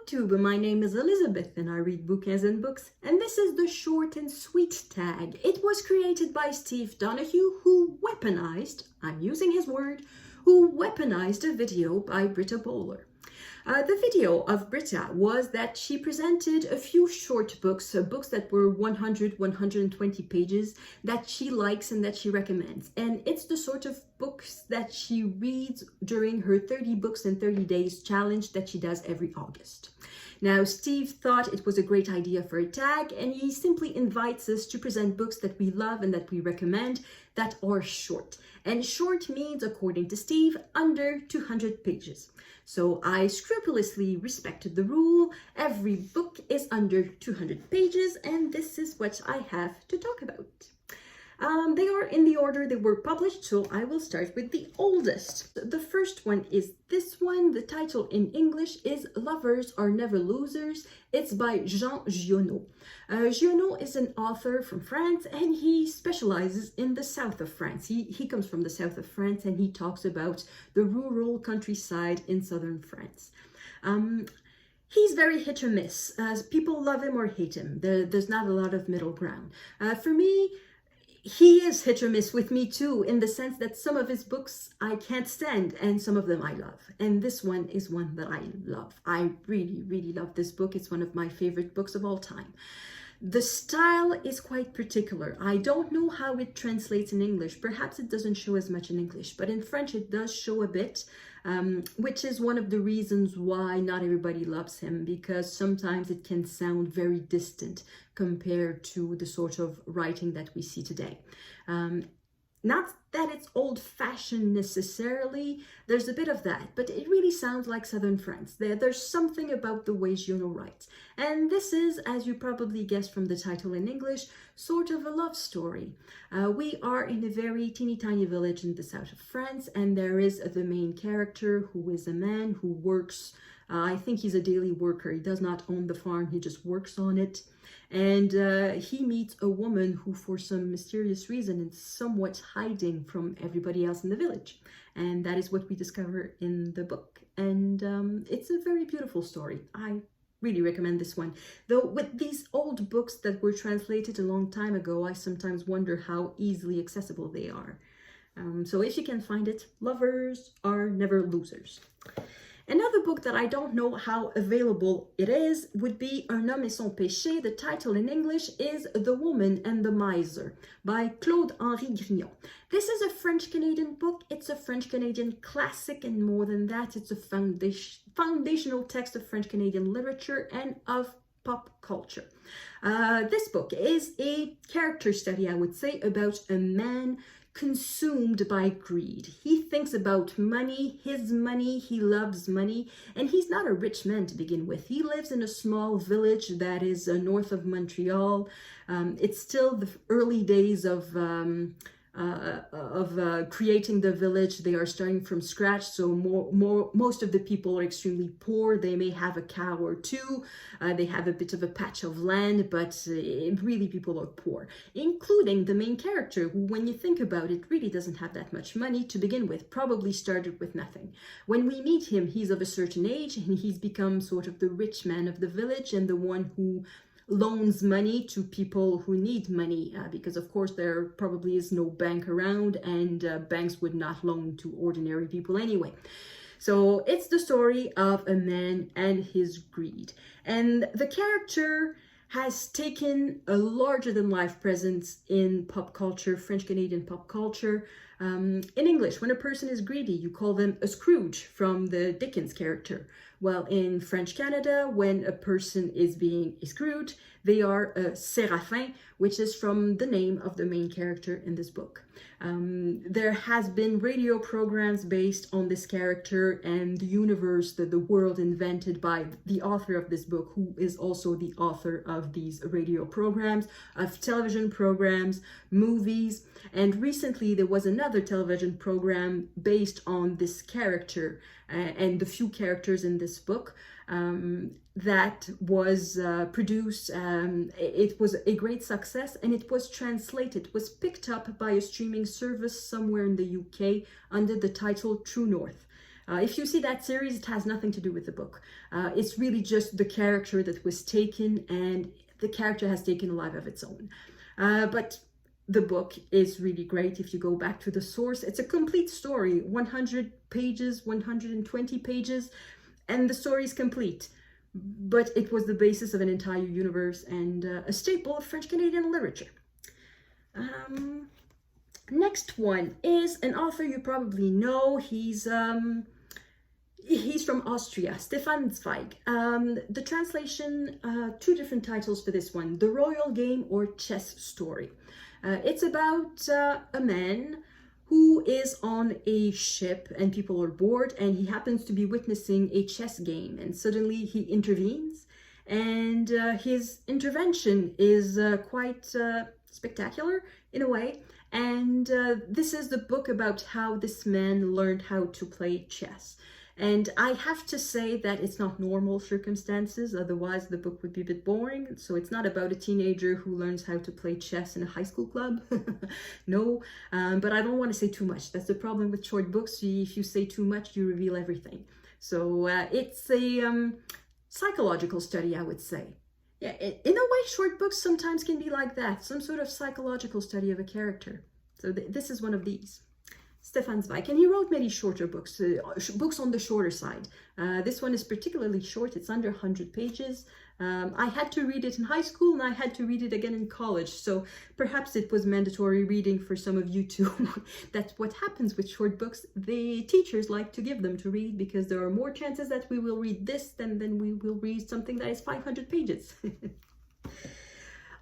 YouTube, my name is Elizabeth and I read Bookends and Books, and this is the short and sweet tag. It was created by Steve Donahue, who weaponized, I'm using his word, who weaponized a video by Britta Bowler. The video of Britta was that she presented a few short books, books that were 100, 120 pages that she likes and that she recommends. And it's the sort of books that she reads during her 30 books in 30 days challenge that she does every August. Now, Steve thought it was a great idea for a tag, and he simply invites us to present books that we love and that we recommend that are short. And short means, according to Steve, under 200 pages. So I scrupulously respected the rule. Every book is under 200 pages, and this is what I have to talk about. They are in the order they were published, so I will start with the oldest. The first one is this one. The title in English is Lovers Are Never Losers. It's by Jean Giono. Giono is an author from France, and he specializes in the south of France. He comes from the south of France, and he talks about the rural countryside in southern France. He's very hit or miss. People love him or hate him. There's not a lot of middle ground. For me, he is hit or miss with me too, in the sense that some of his books I can't stand and some of them I love. And this one is one that I love. I really, really love this book. It's one of my favorite books of all time. The style is quite particular. I don't know how it translates in English. Perhaps it doesn't show as much in English, but in French it does show a bit, which is one of the reasons why not everybody loves him, because sometimes it can sound very distant compared to the sort of writing that we see today. Not that it's old-fashioned necessarily, there's a bit of that, but it really sounds like southern France. There's something about the way Giono writes. And this is, as you probably guessed from the title in English, sort of a love story. We are in a very teeny tiny village in the south of France, and there is the main character who is a man who works, I think he's a daily worker. He does not own the farm, he just works on it. And he meets a woman who, for some mysterious reason, is somewhat hiding from everybody else in the village. And that is what we discover in the book. And it's a very beautiful story. I really recommend this one. Though with these old books that were translated a long time ago, I sometimes wonder how easily accessible they are. So if you can find it, Lovers Are Never Losers. Another book that I don't know how available it is would be Un homme et son péché. The title in English is The Woman and the Miser by Claude-Henri Grignon. This is a French-Canadian book. It's a French-Canadian classic, and more than that, it's a foundational text of French-Canadian literature and of pop culture. This book is a character study, I would say, about a man consumed by greed. He thinks about money, his money, he loves money, and he's not a rich man to begin with. He lives in a small village that is north of Montreal. It's still the early days of creating the village. They are starting from scratch, so most of the people are extremely poor. They may have a cow or two, they have a bit of a patch of land, but really people are poor, including the main character, who, when you think about it, really doesn't have that much money to begin with, probably started with nothing. When we meet him, he's of a certain age, and he's become sort of the rich man of the village and the one who loans money to people who need money, because of course there probably is no bank around, and banks would not loan to ordinary people anyway. So it's the story of a man and his greed. And the character has taken a larger-than-life presence in pop culture, French-Canadian pop culture. In English, when a person is greedy, you call them a Scrooge from the Dickens character. Well, in French Canada, when a person is being a Scrooge, they are a Séraphin, which is from the name of the main character in this book. There has been radio programs based on this character and the universe, the world invented by the author of this book, who is also the author of these radio programs, of television programs, movies, and recently there was another television program based on this character and the few characters in this book that was produced. It was a great success, and it was translated, was picked up by a streaming service somewhere in the UK under the title True North. If you see that series, it has nothing to do with the book. It's really just the character that was taken, and the character has taken a life of its own. But the book is really great if you go back to the source. It's a complete story, 100 pages, 120 pages, and the story is complete. But it was the basis of an entire universe and a staple of French-Canadian literature. Next one is an author you probably know. He's from Austria, Stefan Zweig. The translation, two different titles for this one: The Royal Game or Chess Story. It's about a man who is on a ship and people are bored, and he happens to be witnessing a chess game, and suddenly he intervenes, and his intervention is quite spectacular in a way. And this is the book about how this man learned how to play chess. And I have to say that it's not normal circumstances, otherwise the book would be a bit boring. So it's not about a teenager who learns how to play chess in a high school club. No, but I don't want to say too much. That's the problem with short books. If you say too much, you reveal everything. So it's a psychological study, I would say. Yeah, in a way, short books sometimes can be like that, some sort of psychological study of a character. So this is one of these. Stefan Zweig, and he wrote many shorter books, books on the shorter side. This one is particularly short, it's under 100 pages. I had to read it in high school and I had to read it again in college, so perhaps it was mandatory reading for some of you too. That's what happens with short books. The teachers like to give them to read because there are more chances that we will read this than we will read something that is 500 pages.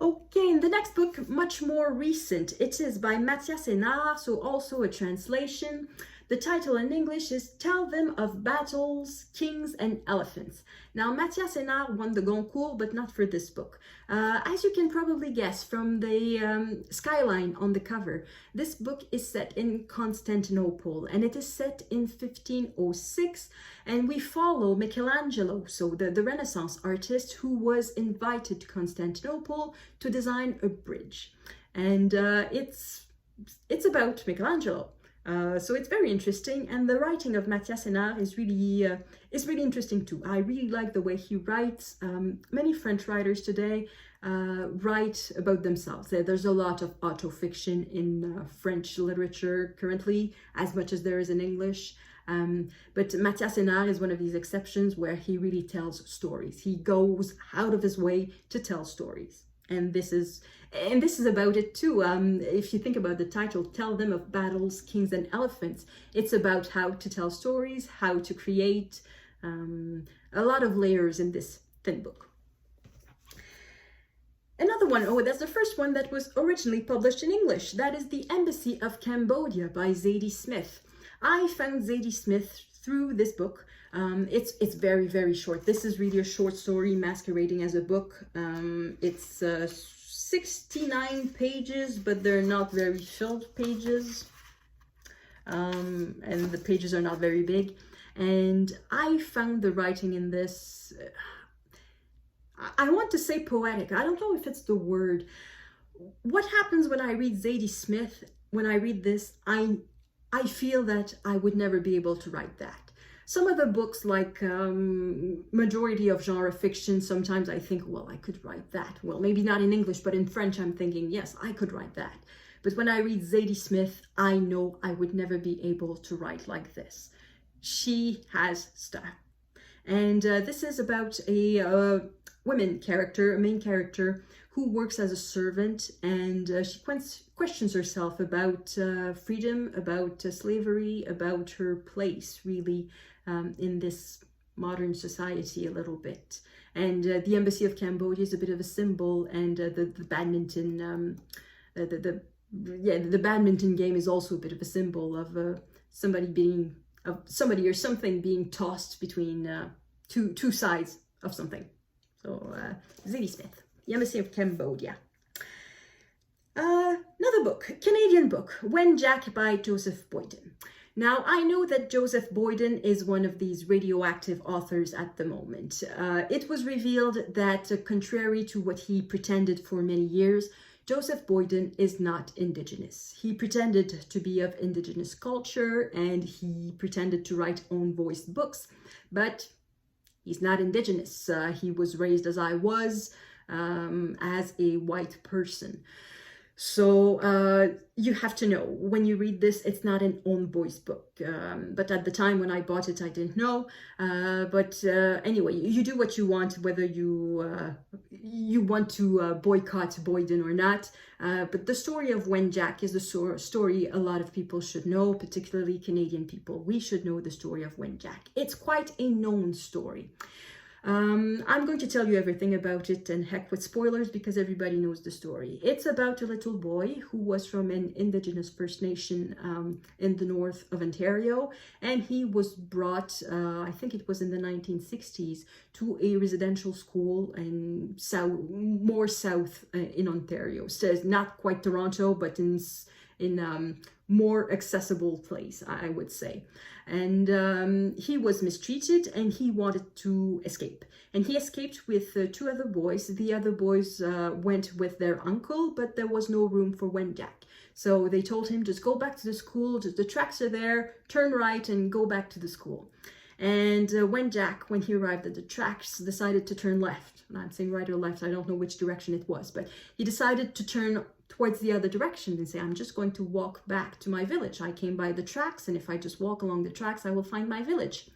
Okay, and the next book, much more recent. It is by Mathias Énard, so also a translation. The title in English is Tell Them of Battles, Kings and Elephants. Now, Mathias Énard won the Goncourt, but not for this book. As you can probably guess from the skyline on the cover, this book is set in Constantinople, and it is set in 1506, and we follow Michelangelo, so the Renaissance artist who was invited to Constantinople to design a bridge. And it's about Michelangelo. So it's very interesting, and the writing of Mathias Énard is really interesting too. I really like the way he writes. Many French writers today write about themselves. There's a lot of autofiction in French literature currently, as much as there is in English. But Mathias Énard is one of these exceptions where he really tells stories. He goes out of his way to tell stories. And this is about it too. If you think about the title, Tell Them of Battles, Kings and Elephants, it's about how to tell stories, how to create a lot of layers in this thin book. Another one, that's the first one that was originally published in English. That is The Embassy of Cambodia by Zadie Smith. I found Zadie Smith through this book. It's very, very short. This is really a short story masquerading as a book. It's 69 pages, but they're not very filled pages. And the pages are not very big. And I found the writing in this, I want to say poetic. I don't know if it's the word. What happens when I read Zadie Smith, when I read this, I feel that I would never be able to write that. Some of the books, like majority of genre fiction, sometimes I think, well, I could write that. Well, maybe not in English, but in French, I'm thinking, yes, I could write that. But when I read Zadie Smith, I know I would never be able to write like this. She has style. And this is about a woman character, a main character, who works as a servant, and she questions herself about freedom, about slavery, about her place, really, in this modern society a little bit. And the Embassy of Cambodia is a bit of a symbol, and the badminton, the badminton game is also a bit of a symbol of somebody or something being tossed between two sides of something. So Zadie Smith, The Embassy of Cambodia. Another book, Canadian book, Wenjack by Joseph Boyden. Now, I know that Joseph Boyden is one of these radioactive authors at the moment. It was revealed that, contrary to what he pretended for many years, Joseph Boyden is not indigenous. He pretended to be of indigenous culture and he pretended to write own voiced books, but he's not indigenous. He was raised as I was, as a white person. So you have to know, when you read this, it's not an own voice book. But at the time when I bought it, I didn't know. Anyway, you do what you want, whether you want to boycott Boyden or not. But the story of Wenjack is a story a lot of people should know, particularly Canadian people. We should know the story of Wenjack. It's quite a known story. I'm going to tell you everything about it, and heck with spoilers, because everybody knows the story. It's about a little boy who was from an indigenous First Nation in the north of Ontario, and he was brought, I think it was in the 1960s, to a residential school in more south in Ontario. So it's not quite Toronto, but in more accessible place, I would say. And he was mistreated and he wanted to escape. And he escaped with two other boys. The other boys went with their uncle, but there was no room for Wenjack. So they told him, just go back to the school, the tracks are there, turn right and go back to the school. And Wenjack, when he arrived at the tracks, decided to turn left. I'm not saying right or left, I don't know which direction it was, but he decided to turn towards the other direction and say, I'm just going to walk back to my village. I came by the tracks, and if I just walk along the tracks, I will find my village.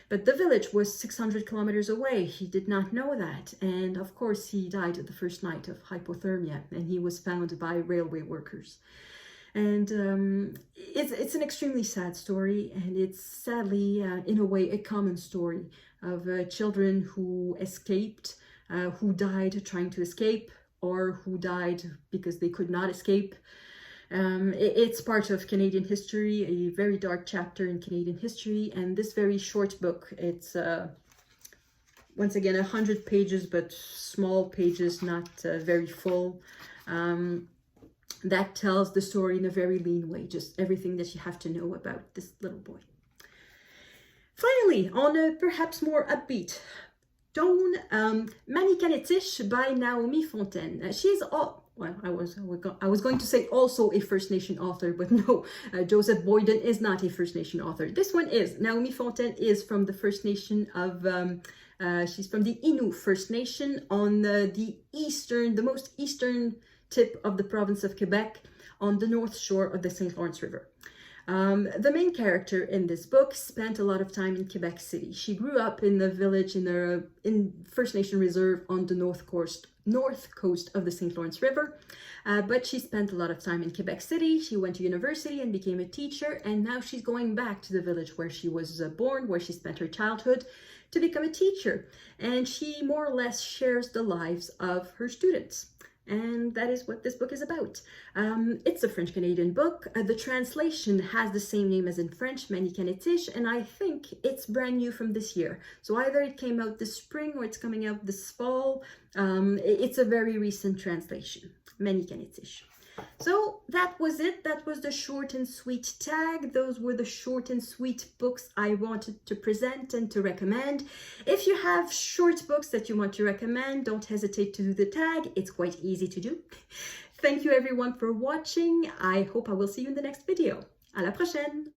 But the village was 600 kilometers away. He did not know that. And of course, he died the first night of hypothermia, and he was found by railway workers. And it's an extremely sad story, and it's sadly, in a way, a common story of children who escaped, who died trying to escape, or who died because they could not escape. It's part of Canadian history, a very dark chapter in Canadian history, and this very short book, it's once again 100 pages, but small pages, not very full. That tells the story in a very lean way, just everything that you have to know about this little boy. Finally, on a perhaps more upbeat tone, Manikanetish by Naomi Fontaine. She's well, I was going to say also a First Nation author, but no, Joseph Boyden is not a First Nation author. This one is. Naomi Fontaine is from the First Nation of, she's from the Innu First Nation on the most eastern tip of the province of Quebec, on the north shore of the St. Lawrence River. The main character in this book spent a lot of time in Quebec City. She grew up in the village in First Nation Reserve on the north coast of the St. Lawrence River, but she spent a lot of time in Quebec City. She went to university and became a teacher, and now she's going back to the village where she was born, where she spent her childhood, to become a teacher. And she more or less shares the lives of her students. And that is what this book is about. It's a French-Canadian book. The translation has the same name as in French, Manikanetish, and I think it's brand new from this year. So either it came out this spring or it's coming out this fall. It's a very recent translation, Manikanetish. So that was it. That was the short and sweet tag. Those were the short and sweet books I wanted to present and to recommend. If you have short books that you want to recommend, don't hesitate to do the tag. It's quite easy to do. Thank you everyone for watching. I hope I will see you in the next video. À la prochaine!